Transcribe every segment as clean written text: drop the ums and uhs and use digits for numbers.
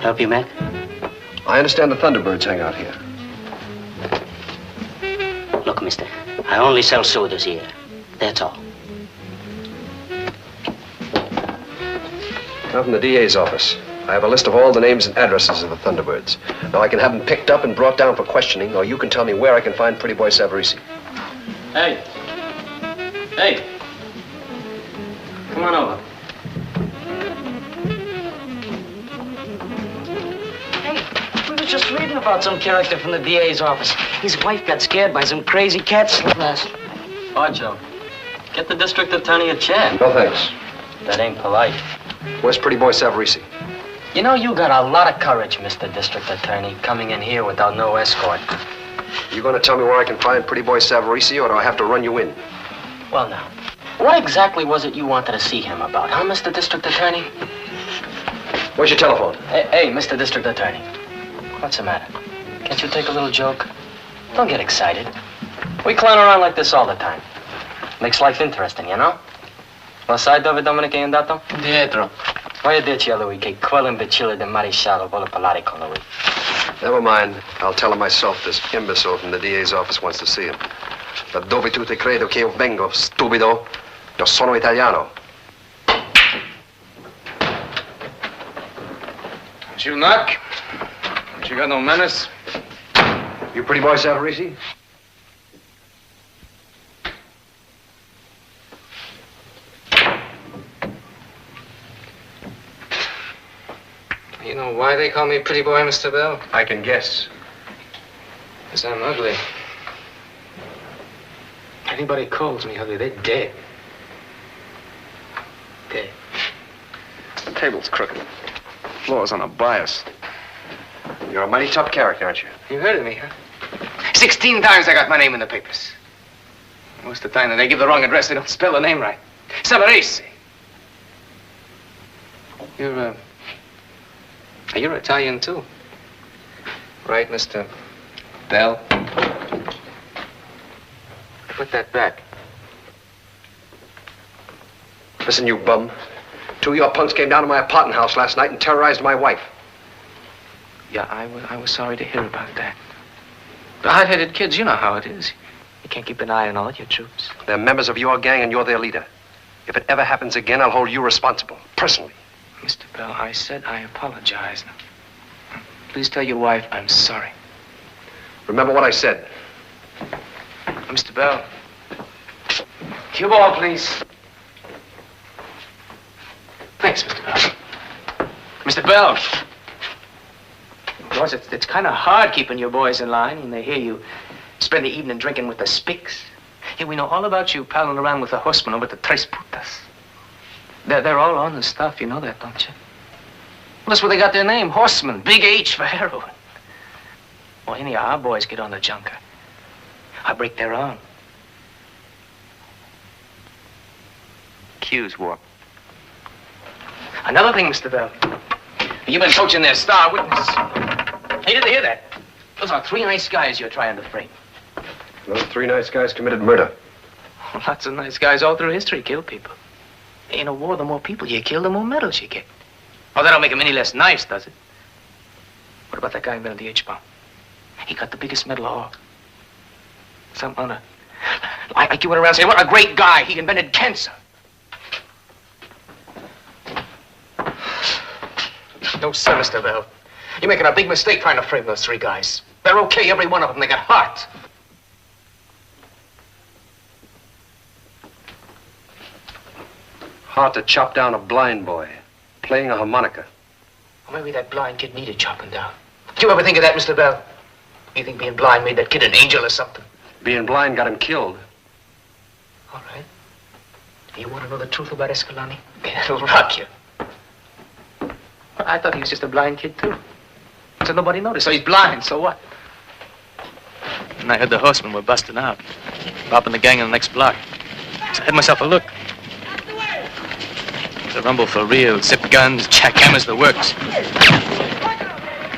Help you, Mac? I understand the Thunderbirds hang out here. Look, mister, I only sell sodas here. That's all. I'm from the DA's office. I have a list of all the names and addresses of the Thunderbirds. Now I can have them picked up and brought down for questioning, or you can tell me where I can find Prettyboy Savarece. Hey. Hey. Come on over. Hey, we were just reading about some character from the DA's office. His wife got scared by some crazy cats last. Archo, get the district attorney a chair. No thanks. That ain't polite. Where's Prettyboy Savarece? You know, you got a lot of courage, Mr. District Attorney, coming in here without no escort. You going to tell me where I can find Prettyboy Savarece, or do I have to run you in? Well, now, what exactly was it you wanted to see him about, huh, Mr. District Attorney? Where's your telephone? Hey, Mr. District Attorney. What's the matter? Can't you take a little joke? Don't get excited. We clown around like this all the time. Makes life interesting, you know? Lo sai dove Dominic è andato? Dietro. Vai a dirci a lui che quell'imbecille del maresciallo vuole parlare con lui. Never mind. I'll tell him myself this imbecile from the DA's office wants to see him. Da dove tu ti credo che io vengo, stupido? Io sono italiano. Don't you knock? Don't you got no manners? You Prettyboy Savarece? You know why they call me Prettyboy, Mr. Bell? I can guess. Because I'm ugly. Anybody calls me ugly, they're dead. Dead. The table's crooked. Floor's on a bias. You're a mighty tough character, aren't you? You heard of me, huh? 16 times I got my name in the papers. Most of the time that they give the wrong address, they don't spell the name right. Savarece. You're Italian, too. Right, Mr. Bell? Put that back. Listen, you bum. Two of your punks came down to my apartment house last night and terrorized my wife. Yeah, I was sorry to hear about that. The hot-headed kids, you know how it is. You can't keep an eye on all your troops. They're members of your gang and you're their leader. If it ever happens again, I'll hold you responsible, personally. Mr. Bell, I said I apologize. Please tell your wife I'm sorry. Remember what I said. Mr. Bell. Cue ball, please. Thanks, Mr. Bell. Mr. Bell. Of course, it's kind of hard keeping your boys in line when they hear you spend the evening drinking with the spics. Hey, we know all about you palling around with the horsemen over at the Tres Putas. They're all on the stuff, you know that, don't you? Well, that's where they got their name, horsemen, big H for heroin. Well, any of our boys get on the junker, I break their arm. Cues, Warp. Another thing, Mr. Bell. You've been coaching their star witness. Hey, did they hear that? Those are three nice guys you're trying to frame. Those three nice guys committed murder. Lots of nice guys all through history kill people. In a war, the more people you kill, the more medals you get. Oh, that don't make them any less nice, does it? What about that guy who invented the H-bomb? He got the biggest medal of all. Some honor. Like you went around saying, what a great guy, he invented cancer. No, sir, Mr. Bell. You're making a big mistake trying to frame those three guys. They're okay, every one of them. They got heart. Hard to chop down a blind boy, playing a harmonica. Well, maybe that blind kid needed chopping down. Did you ever think of that, Mr. Bell? You think being blind made that kid an angel or something? Being blind got him killed. All right. You want to know the truth about Escalante? It'll rock you. I thought he was just a blind kid, too. So nobody noticed. So he's blind, so what? And I heard the horsemen were busting out, robbing the gang in the next block. So I had myself a look. The rumble for real, zip guns, jackhammers, the works.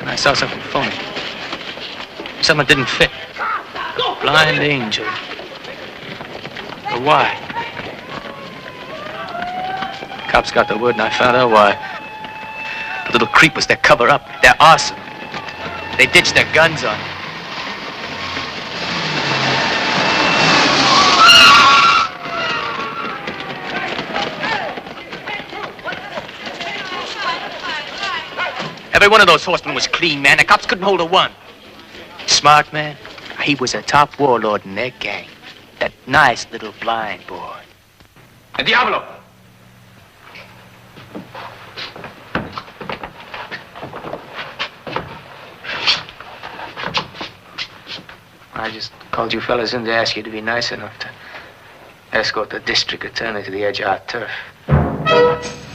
And I saw something phony. Something that didn't fit. Blind angel. But why? Cops got the word and I found out why. But little creepers that cover up. They're awesome. They ditch their guns on you. Every one of those horsemen was clean, man. The cops couldn't hold a one. Smart man. He was a top warlord in their gang. That nice little blind boy. El Diablo! I just called you fellas in to ask you to be nice enough to escort the district attorney to the edge of our turf.